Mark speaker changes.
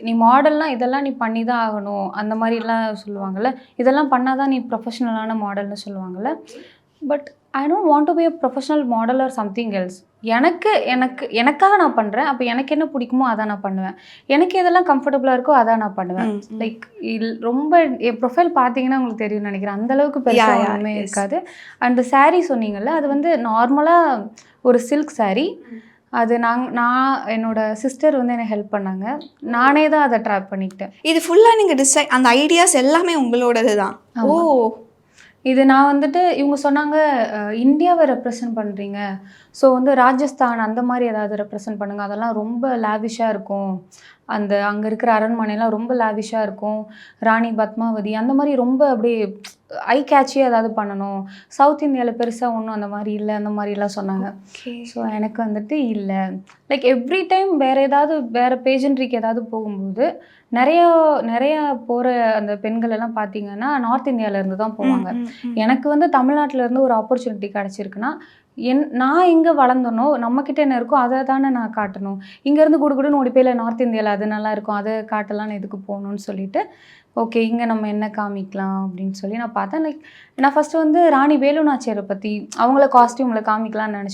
Speaker 1: நீ மாடல்னா இதெல்லாம் நீ பண்ணி தான் ஆகணும் அந்த மாதிரிலாம் சொல்லுவாங்கள்ல. இதெல்லாம் பண்ணால் தான் நீ ப்ரொஃபஷ்னலான மாடல்னு சொல்லுவாங்கள்ல. But I don't want to be a professional model or something else. எனக்காக நான் பண்ணுறேன். அப்போ எனக்கு என்ன பிடிக்குமோ அதான் நான் பண்ணுவேன். எனக்கு எதெல்லாம் கம்ஃபர்டபுளாக இருக்கோ அதான் நான் பண்ணுவேன். லைக் ரொம்ப என் ப்ரொஃபைல் பார்த்தீங்கன்னா உங்களுக்கு தெரியும்னு நினைக்கிறேன். அந்தளவுக்கு பெருசாக ஒன்றுமே இருக்காது. அந்த சாரீ சொன்னீங்கல்ல, அது வந்து நார்மலாக ஒரு சில்க் சாரீ. அது நான் என்னோட சிஸ்டர் வந்து எனக்கு ஹெல்ப் பண்ணாங்க. நானே தான் அதை ட்ராப் பண்ணிக்கிட்டேன்.
Speaker 2: இது ஃபுல்லாக நீங்கள் அந்த ஐடியாஸ் எல்லாமே உங்களோடது தான். ஓ,
Speaker 1: இது நான் வந்துட்டு இவங்க சொன்னாங்க, இந்தியாவை ரெப்ரசன்ட் பண்ணுறீங்க, ஸோ வந்து ராஜஸ்தான் அந்த மாதிரி ஏதாவது ரெப்ரசன்ட் பண்ணுங்கள், அதெல்லாம் ரொம்ப லேவிஷாக இருக்கும், அங்கே இருக்கிற அரண்மனைலாம் ரொம்ப லேவிஷாக இருக்கும், ராணி பத்மாவதி அந்த மாதிரி ரொம்ப அப்படியே ஐ கேட்சியாக ஏதாவது பண்ணணும், சவுத் இந்தியாவில் பெருசாக ஒன்றும் அந்த மாதிரி இல்லை, அந்த மாதிரிலாம் சொன்னாங்க. ஸோ எனக்கு வந்துட்டு இல்லை, லைக் எவ்ரி டைம் வேறு பேஜன்ட்ரிக்கு ஏதாவது போகும்போது நிறையா போகிற அந்த பெண்கள் எல்லாம் பார்த்தீங்கன்னா நார்த் இந்தியாவிலேருந்து தான் போவாங்க. எனக்கு வந்து தமிழ்நாட்டிலேருந்து ஒரு ஆப்பர்ச்சுனிட்டி கிடச்சிருக்குன்னா நான் எங்கே வளர்ந்தனோ நம்மக்கிட்ட என்ன இருக்கோ அதை தானே நான் காட்டணும். இங்கேருந்து குடுகுடுன்னு ஓடி போய் நார்த் இந்தியாவில் அது நல்லா இருக்கும், அதை காட்டலான்னு எதுக்கு போகணுன்னு சொல்லிட்டு, ஓகே இங்கே நம்ம என்ன காமிக்கலாம் அப்படின்னு சொல்லி நான் பார்த்தேன். லைக் நான் ஃபஸ்ட்டு வந்து ராணி வேலு நாச்சியாரை பற்றி அவங்கள காஸ்டியூமில் காமிக்கலாம்னு நினச்சேன்.